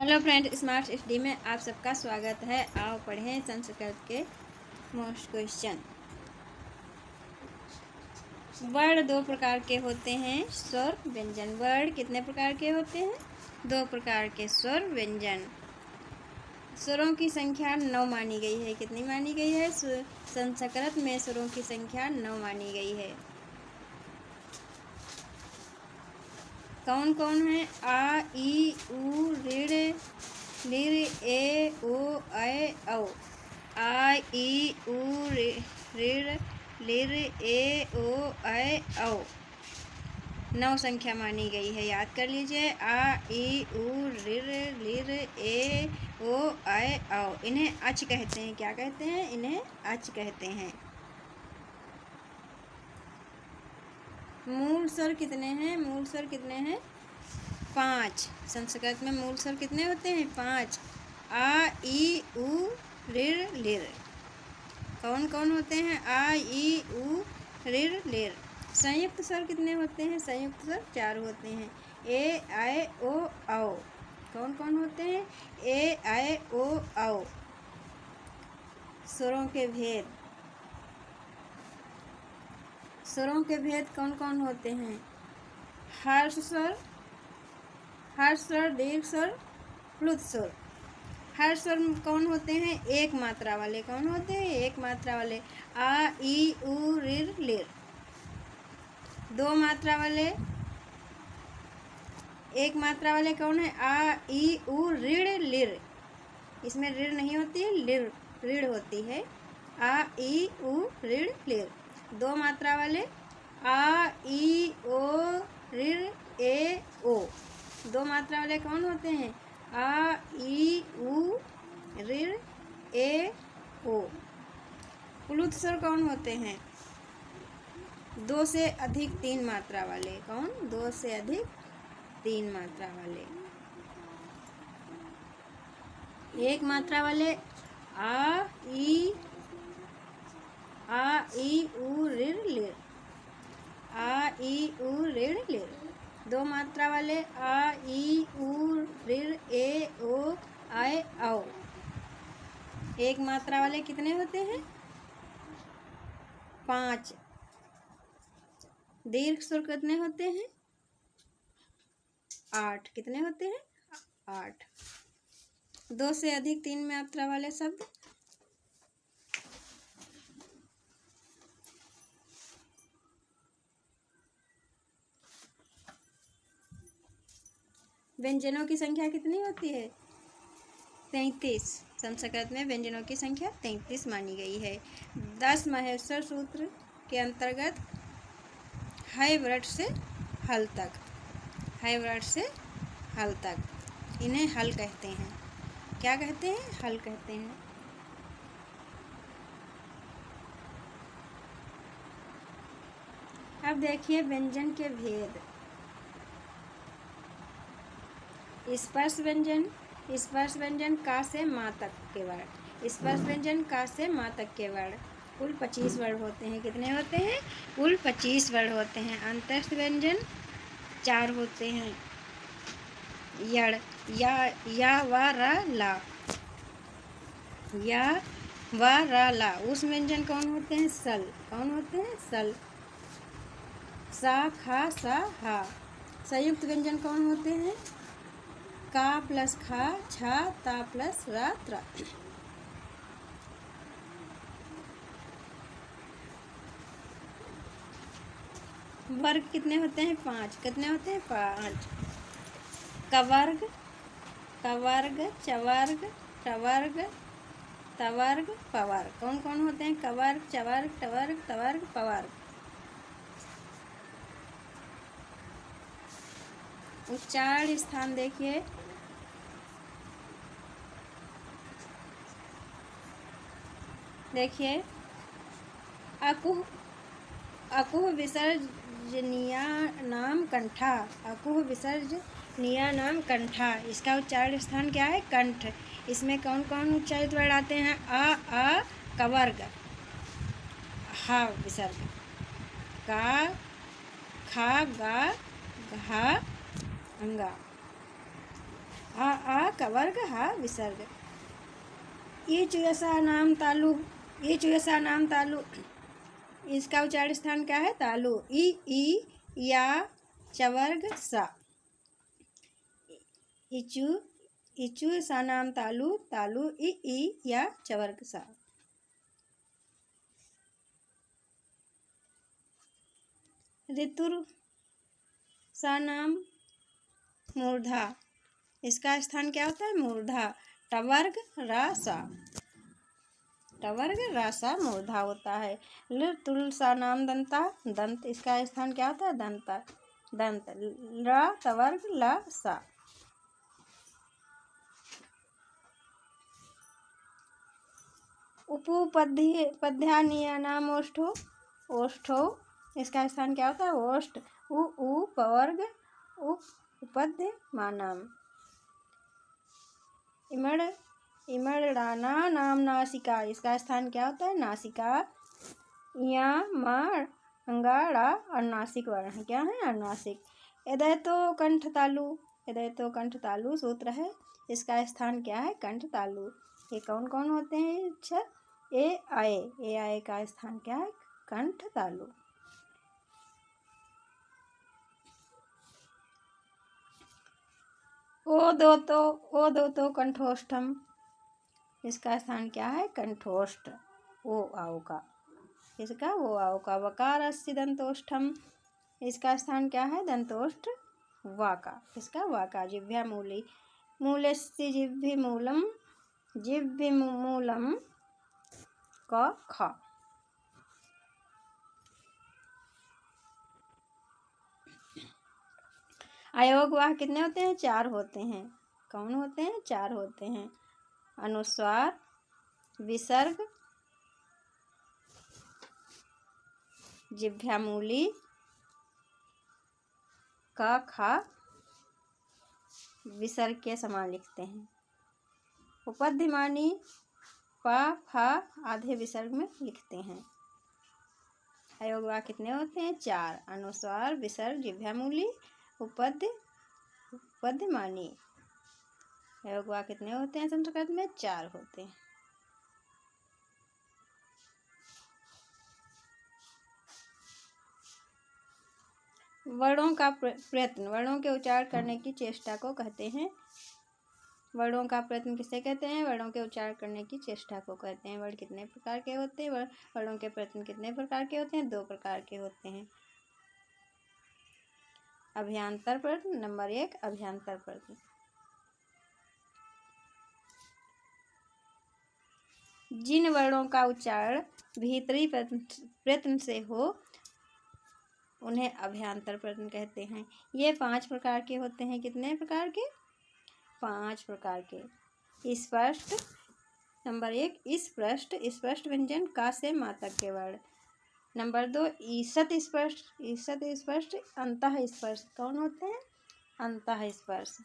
Hello friend, smart study में आप सबका स्वागत है। आओ पढ़ें संस्कृत के मोस्ट क्वेश्चन। वर्ण दो प्रकार के होते हैं, स्वर व्यंजन। वर्ण कितने प्रकार के होते हैं? दो प्रकार के, स्वर व्यंजन। स्वरों की संख्या 9 मानी गई है। कितनी मानी गई है? संस्कृत में स्वरों की संख्या 9 मानी गई है। कौन कौन है? आ, ई, उ, ऋ, लिर, ए, ओ, ऐ, औ। आ, ई, उ, ऋ, लिर, ए, ओ, ऐ, औ। 9 संख्या मानी गई है, याद कर लीजिए। आ, ई, उ, ऋ, लिर, ए, ओ, ऐ, औ। इन्हें अच कहते हैं। क्या कहते हैं? इन्हें अच कहते हैं। मूल स्वर कितने हैं? मूल स्वर कितने हैं? 5। संस्कृत में मूल स्वर कितने होते हैं? 5। आ, ई, उ, ऋ, लिर। कौन कौन होते हैं? आ, ई, उ, ऋ, लिर। संयुक्त स्वर कितने होते हैं? संयुक्त स्वर 4 होते हैं। ए, ऐ, ओ, औ। कौन कौन होते हैं? ए, ऐ, ओ, औ। स्वरों के भेद। स्वरों के भेद कौन कौन होते हैं? हर्ष स्वर, हर्ष स्वर, दीर्घ स्वर, प्लुत स्वर। हर्ष स्वर कौन होते हैं? एक मात्रा वाले। कौन होते हैं? एक मात्रा वाले। आ, ई, उ, ऋ, लिर। दो मात्रा वाले, एक मात्रा वाले कौन है? आ, ई, उ, ऋ, लिर। इसमें ऋ नहीं होती है, लिर, ऋ होती है। आ, ई, उ, ऋ, लिर। दो मात्रा वाले, आ, ई, ओ, ऋ, ए, ओ। दो मात्रा वाले कौन होते हैं? आ, ई, उ, ऋ, ए, ओ। प्लुत स्वर कौन होते हैं? 2 से अधिक 3 मात्रा वाले। कौन? 2 से अधिक 3 मात्रा वाले। एक मात्रा वाले, आ, ई, उ, ऋ, लिर। आ, ई, उ, ऋ, लिर। दो मात्रा वाले, आ, ई, उ, ऋ, ए, ओ, ऐ, औ। एक मात्रा वाले कितने होते हैं? 5। दीर्घ स्वर कितने होते हैं? 8। कितने होते हैं? 8। 2 से अधिक 3 मात्रा वाले शब्द। व्यंजनों की संख्या कितनी होती है? 33। संस्कृत में व्यंजनों की संख्या 33 मानी गई है। 10 माहेश्वर सूत्र के अंतर्गत है वृक्ष से हल तक, है वृक्ष से हल तक। इन्हें हल कहते हैं। क्या कहते हैं? हल कहते हैं। अब देखिए व्यंजन के भेद। स्पर्श व्यंजन, स्पर्श व्यंजन का से माँ तक के वर्ण। स्पर्श व्यंजन का से माँ तक के वर्ण कुल 25 वर्ण होते हैं। कितने होते हैं? कुल 25 वर्ण होते हैं। अंतस्थ व्यंजन 4 होते हैं। यड़, या व र ला, या व र ला। उस व्यंजन कौन होते हैं? सल। कौन होते हैं? सल। सा, खा, सा, हा। संयुक्त व्यंजन कौन होते हैं? का प्लस खा, छा, ता प्लस रा, त्रा। वर्ग कितने होते हैं? 5। कितने होते हैं? 5। कवर्ग, कवर्ग, चवर्ग, टवर्ग, तवर्ग, पवर्ग। कौन कौन होते हैं? कवर्ग, चवर्ग, टवर्ग, तवर्ग, पवर्ग। उच्चारण स्थान देखिए। देखिए, अकुह, अकुह विसर्जनीया नाम कंठा। अकुह विसर्जनीया नाम कंठा। इसका उच्चारण स्थान क्या है? कंठ। इसमें कौन कौन उच्चारित वर्ण आते हैं? आ कवर्ग, हा विसर्ग, का, खा, गा, घा, अंगा। आ का वर्ग, हा विसर्ग। ईच जैसा नाम तालु, ईच जैसा नाम तालु, इसका उच्चारण स्थान क्या है? तालु। ई या चवर्ग सा। इचु, इचु सा नाम तालु, तालु ई या चवर्ग सा। ऋतुर सा नाम मूर्धा, इसका स्थान क्या होता है? मूर्धा। टवर्ग रासा, टवर्ग रासा मूर्धा होता है। ल तुल सा नाम दंता, दंत, इसका स्थान क्या होता है? दंता, दंत। र टवर्ग ला सा। उपपद्यानीय नाम ओष्ठो, ओष्ठो, इसका स्थान क्या होता है? ओष्ठ। उ पवर्ग उपपद्य मानाम। इमड़, इमड़ाना नाम नासिका, इसका स्थान क्या होता है? नासिका। या मार अंगाड़ा अनुनासिक वर्ण है, क्या है? अनुनासिक। एदय तो कंठ तालु, एदय तो कंठ तालु सूत्र है, इसका स्थान क्या है? कंठ तालु। ये कौन कौन होते हैं? अच्छा, ए आए का स्थान क्या है? कंठ तालु। ओ दो तो कंठोष्ठम, इसका स्थान क्या है? कंठोष्ठ। ओ आओ का, इसका वो आओ का। वकार अस्सी दंतोष्ठम, इसका स्थान क्या है? दंतोष्ठ वाका, इसका वाका। जिह्वा मूली, मूलस्य जिह्वी मूलम, जिह्वी मूलम का खा। अयोग वाह कितने होते हैं? 4 होते हैं। कौन होते हैं? 4 होते हैं। अनुस्वार, विसर्ग, जिह्वा मूली, का खा विसर्ग के समान लिखते हैं। उपध्यमानी पा फा आधे विसर्ग में लिखते हैं। अयोग वाह कितने होते हैं? 4। अनुस्वार, विसर्ग, जिह्वा मूली, उपध्यमानी। अयोग वाह कितने होते हैं? संस्कृत में 4 होते हैं। वर्णों का प्रयत्न, वर्णों के उच्चारण करने की चेष्टा को कहते हैं। वर्णों का प्रयत्न किसे कहते हैं? वर्णों के उच्चारण करने की चेष्टा को कहते हैं। वर्ण कितने प्रकार के होते हैं? वर्णों के प्रयत्न कितने प्रकार के होते हैं? 2 प्रकार के होते हैं। अभ्यांतर प्रयत्न। नंबर 1 अभ्यांतर प्रयत्न। जिन वर्णों का उच्चारण भीतरी प्रयत्न से हो उन्हें अभ्यांतर प्रयत्न कहते हैं। ये 5 प्रकार के होते हैं। कितने प्रकार के? 5 प्रकार के। स्पष्ट, नंबर 1 स्पष्ट, स्पष्ट व्यंजन का से मात्रक के वर्ण। नंबर 2 ईषत् स्पष्ट, ईषत् स्पष्ट, अंतः स्पष्ट। कौन होते हैं? अंतः स्पष्ट।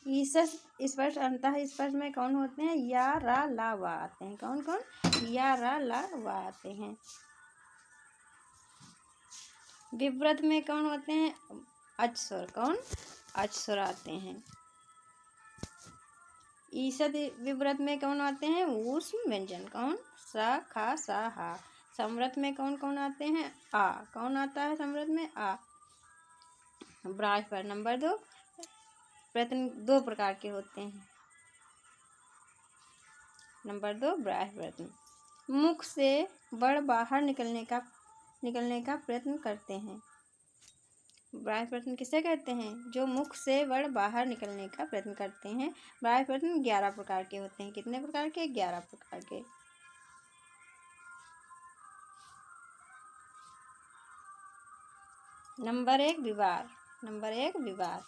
ईषत् स्पष्ट, अंतः स्पष्ट में कौन होते हैं? या रा ला वा आते हैं। कौन कौन? या रा ला वा आते हैं। विव्रत में कौन होते हैं? अच स्वर। कौन? अच स्वर आते हैं। ईषद विव्रत में कौन आते हैं? ऊष्म व्यंजन। कौन? सा खा सा हा। समव्रत में कौन कौन आते हैं? आ। कौन आता है समव्रत में? आ। ब्राज पर। नंबर 2 प्रयत्न 2 प्रकार के होते हैं। नंबर 2 ब्राज प्रयत्न। मुख से वर्ण बाहर निकलने का प्रयत्न करते हैं। ब्राह्य प्रयत्न किसे कहते हैं? जो मुख से वर्ण बाहर निकलने का प्रयत्न करते हैं। ब्राह्य प्रयत्न 11 प्रकार के होते हैं। कितने प्रकार के? 11 प्रकार के। नंबर 1 विवार। नंबर 1 विवार।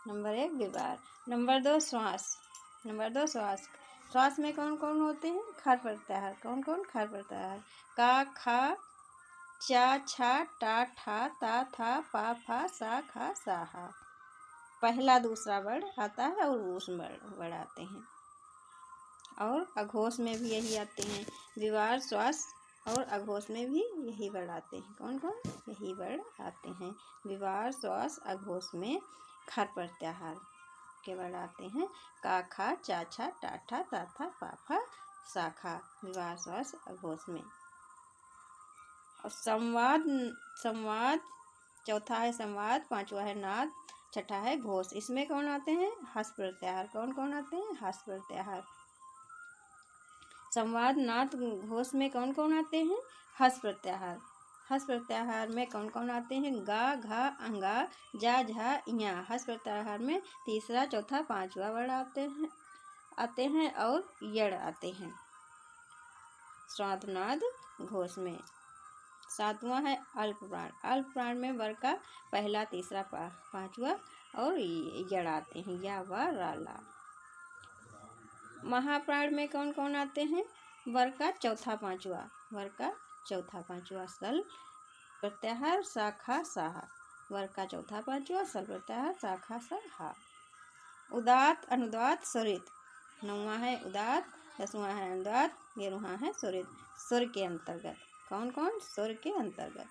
नंबर 1 विवार। नंबर 2 श्वास। नंबर 2 श्वास। श्वास में कौन कौन होते हैं? खर प्रत्याहार। कौन कौन? खर प्रत्याहार। का खा चा छा टा ठा ता था पा फा सा खा सा हा। पहला दूसरा वर्ड आता है और उस वर्ड आते हैं। और अघोष में भी यही आते हैं। विवाह श्वास और अघोष में भी यही वर्ड आते हैं। कौन कौन यही वर्ड आते हैं। विवाह श्वास अघोष में खर प्रत्याहार के वर्ड आते हैं। का खा चा छा टा ठा ता था पा फा सा खा। विवाह श्वास अघोष में। और संवाद, संवाद चौथा है संवाद, पांचवा है नाद, छठा है घोष। इसमें कौन आते हैं। हस प्रत्याहार। कौन कौन आते हैं। हस प्रत्याहार। संवाद नाद घोष में कौन कौन आते हैं। हस प्रत्याहार। हस प्रत्याहार में कौन कौन आते हैं। गा घा अंगा जा झा इया। हस प्रत्याहार में तीसरा चौथा पांचवा वर्ड आते हैं और यड़ आते हैं। स्वादनाद घोष में। सातवां है अल्प प्राण। अल्प प्राण में वर्ग का पहला तीसरा पांचवा और यड़ आते हैं। या व रा। महाप्राण में कौन कौन आते हैं। वर्ग का चौथा पांचवा। वर्ग का चौथा पांचवा। सल प्रत्याहार शाखा साहा। वर्ग का चौथा पांचवा सल प्रत्याहार शाखा साहा। उदात अनुदात स्वरित। नौवां है उदात, दसवां है अनुदात, 11वां है स्वरित। स्वर के अंतर्गत। कौन कौन स्वर के अंतर्गत।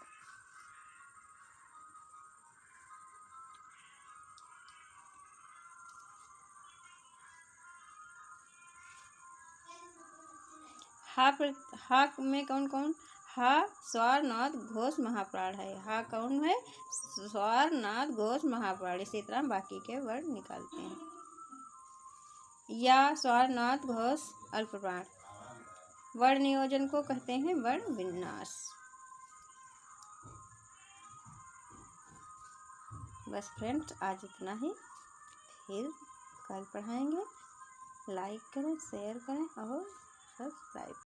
हा में कौन कौन। हा स्वर नाद घोष महाप्राण है। हा कौन है। स्वर नाद घोष महाप्राण। इसी तरह बाकी के वर्ड निकालते हैं। या स्वर नाद घोष अल्प प्राण। वर्ण नियोजन को कहते हैं वर्ण विन्यास। बस फ्रेंड्स आज इतना ही। फिर कल पढ़ाएंगे। लाइक करें, शेयर करें और सब्सक्राइब।